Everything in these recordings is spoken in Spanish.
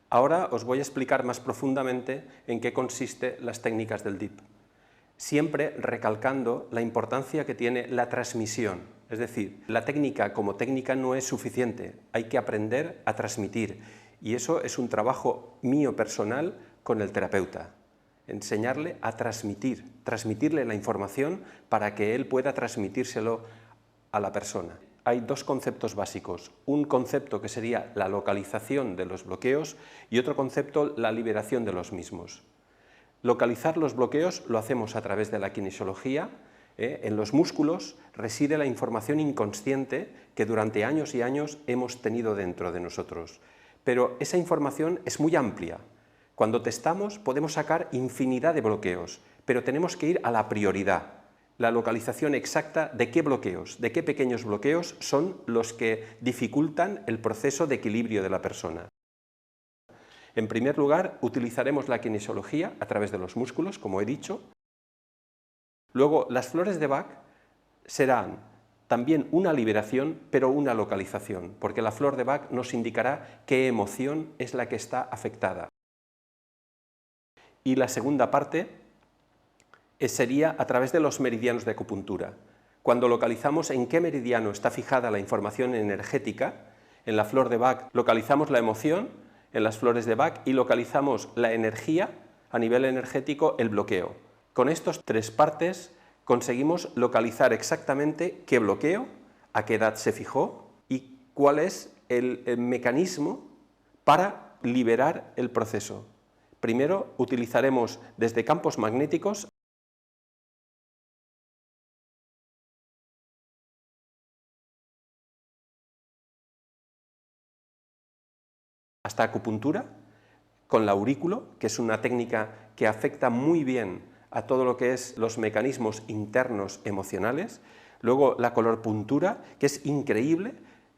Ahora os voy a explicar más profundamente en qué consisten las técnicas del DIP, siempre recalcando la importancia que tiene la transmisión. Es decir, la técnica como técnica no es suficiente, hay que aprender a transmitir, y eso es un trabajo mío personal con el terapeuta. Enseñarle a transmitirle la información para que él pueda transmitírselo a la persona. Hay dos conceptos básicos, un concepto que sería la localización de los bloqueos y otro concepto, la liberación de los mismos. Localizar los bloqueos lo hacemos a través de la kinesiología. En los músculos reside la información inconsciente que durante años y años hemos tenido dentro de nosotros. Pero esa información es muy amplia. Cuando testamos podemos sacar infinidad de bloqueos, pero tenemos que ir a la prioridad. La localización exacta de qué bloqueos, de qué pequeños bloqueos son los que dificultan el proceso de equilibrio de la persona. En primer lugar, utilizaremos la kinesiología a través de los músculos, como he dicho. Luego, las flores de Bach serán también una liberación, pero una localización, porque la flor de Bach nos indicará qué emoción es la que está afectada. Y la segunda parte sería a través de los meridianos de acupuntura. Cuando localizamos en qué meridiano está fijada la información energética, en la flor de Bach localizamos la emoción, en las flores de Bach, y localizamos la energía, a nivel energético, el bloqueo. Con estas tres partes conseguimos localizar exactamente qué bloqueo, a qué edad se fijó y cuál es el mecanismo para liberar el proceso. Primero utilizaremos desde campos magnéticos hasta acupuntura, con la aurículo, que es una técnica que afecta muy bien a todo lo que es los mecanismos internos emocionales. Luego la colorpuntura, que es increíble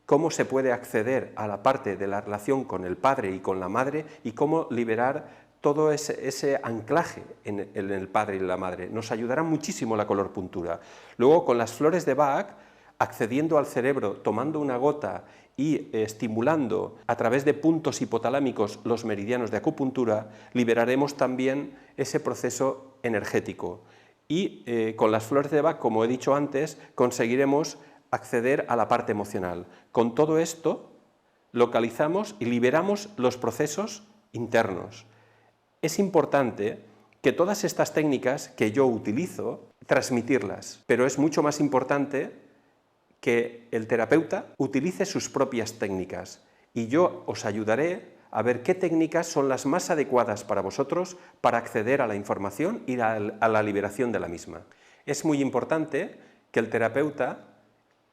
cómo se puede acceder a la parte de la relación con el padre y con la madre y cómo liberar todo ese anclaje en el padre y la madre. Nos ayudará muchísimo la colorpuntura. Luego con las flores de Bach, accediendo al cerebro, tomando una gota y estimulando a través de puntos hipotalámicos los meridianos de acupuntura, liberaremos también ese proceso energético. Y con las flores de Bach, como he dicho antes, conseguiremos acceder a la parte emocional. Con todo esto, localizamos y liberamos los procesos internos. Es importante que todas estas técnicas que yo utilizo, transmitirlas, pero es mucho más importante que el terapeuta utilice sus propias técnicas y yo os ayudaré a ver qué técnicas son las más adecuadas para vosotros para acceder a la información y a la liberación de la misma. Es muy importante que el terapeuta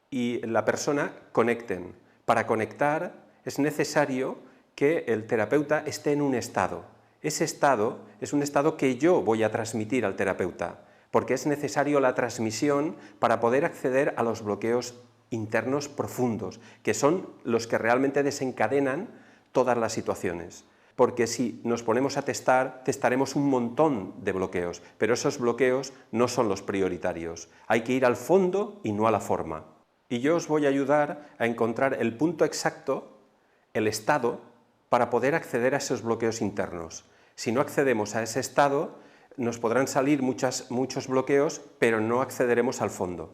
y la persona conecten. Para conectar es necesario que el terapeuta esté en un estado. Ese estado es un estado que yo voy a transmitir al terapeuta, porque es necesario la transmisión para poder acceder a los bloqueos internos profundos, que son los que realmente desencadenan todas las situaciones. Porque si nos ponemos a testaremos un montón de bloqueos, pero esos bloqueos no son los prioritarios. Hay que ir al fondo y no a la forma. Y yo os voy a ayudar a encontrar el punto exacto, el estado, para poder acceder a esos bloqueos internos. Si no accedemos a ese estado, nos podrán salir muchos bloqueos, pero no accederemos al fondo.